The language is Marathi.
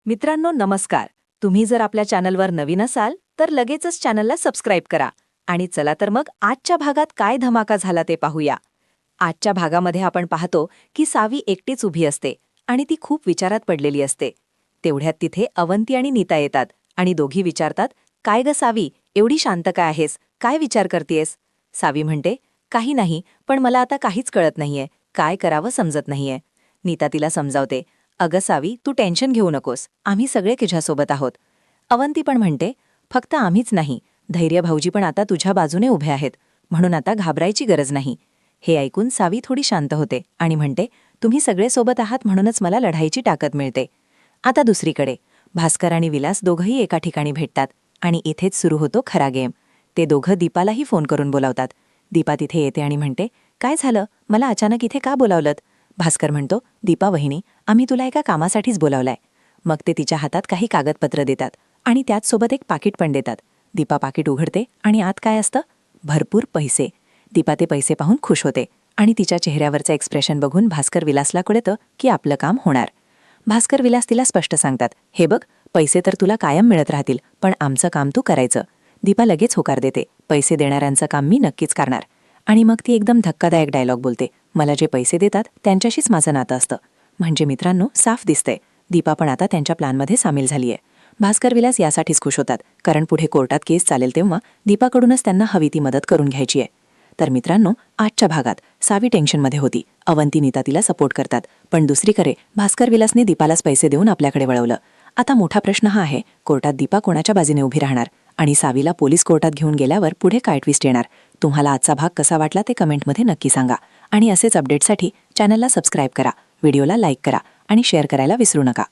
मित्रांनो नमस्कार. तुम्ही जर आपल्या चॅनलवर नवीन असाल तर लगेचच चॅनलला सबस्क्राईब करा. आणि चला तर मग आजच्या भागात काय धमाका झाला ते पाहूया. आजच्या भागामध्ये आपण पाहतो की सावी एकटीच उभी असते आणि ती खूप विचारात पडलेली असते. तेवढ्यात तिथे अवंती आणि नीता येतात आणि दोघी विचारतात, "काय ग सावी, एवढी शांत काय आहेस? काय विचार करतेयस?" सावी म्हणते, "काही नाही, पण मला आता काहीच कळत नाहीये. काय करावं समजत नाहीये." नीता तिला समजावते, "अगं सावी, तू टेन्शन घेऊ नकोस. आम्ही सगळे तुझ्यासोबत आहोत." अवंती पण म्हणते, "फक्त आम्हीच नाही, धैर्य भाऊजी पण आता तुझ्या बाजूने उभे आहेत, म्हणून आता घाबरायची गरज नाही." हे ऐकून सावी थोडी शांत होते आणि म्हणते, "तुम्ही सगळे सोबत आहात म्हणूनच मला लढाईची ताकद मिळते." आता दुसरीकडे भास्कर आणि विलास दोघंही एका ठिकाणी भेटतात आणि इथेच सुरू होतो खरा गेम. ते दोघं दीपालाही फोन करून बोलावतात. दीपा तिथे येते आणि म्हणते, "काय झालं? मला अचानक इथे का बोलावलंत?" भास्कर म्हणतो, "दीपा वहिनी, आम्ही तुला एका कामासाठीच बोलावलंय." मग ते तिच्या हातात काही कागदपत्र देतात आणि त्याचसोबत एक पाकिट पण देतात. दीपा पाकिट उघडते आणि आत काय असतं? भरपूर पैसे. दीपा ते पैसे पाहून खुश होते आणि तिच्या चेहऱ्यावरचं एक्सप्रेशन बघून भास्कर विलासला कळतं की आपलं काम होणार. भास्कर विलास तिला स्पष्ट सांगतात, "हे बघ, पैसे तर तुला कायम मिळत राहतील, पण आमचं काम तू करायचं." दीपा लगेच होकार देते, "पैसे देणाऱ्यांचं काम मी नक्कीच करणार." आणि मग ती एकदम धक्कादायक डायलॉग बोलते, "मला जे पैसे देतात त्यांच्याशीच माझं नातं असतं." म्हणजे मित्रांनो, साफ दिसतंय, दीपा पण आता त्यांच्या प्लॅनमध्ये सामील झालीये. भास्कर विलास यासाठीच खुश होतात, कारण पुढे कोर्टात केस चालेल तेव्हा दीपाकडूनच त्यांना हवी ती मदत करून घ्यायची आहे. तर मित्रांनो, आजच्या भागात सावी टेन्शनमध्ये होती. अवंती नीता तिला सपोर्ट करतात, पण दुसरीकडे भास्कर विलासने दीपालाच पैसे देऊन आपल्याकडे वळवलं. आता मोठा प्रश्न हा आहे, कोर्टात दीपा कोणाच्या बाजूने उभी राहणार आणि सावीला पोलीस कोर्टात घेऊन गेल्यावर पुढे काय ट्विस्ट येणार? तुम्हाला आजचा भाग कसा वाटला ते कमेंटमध्ये नक्की सांगा. आणि असेच अपडेटसाठी चॅनलला सबस्क्राईब करा, व्हिडिओला लाईक करा आणि शेअर करायला विसरू नका.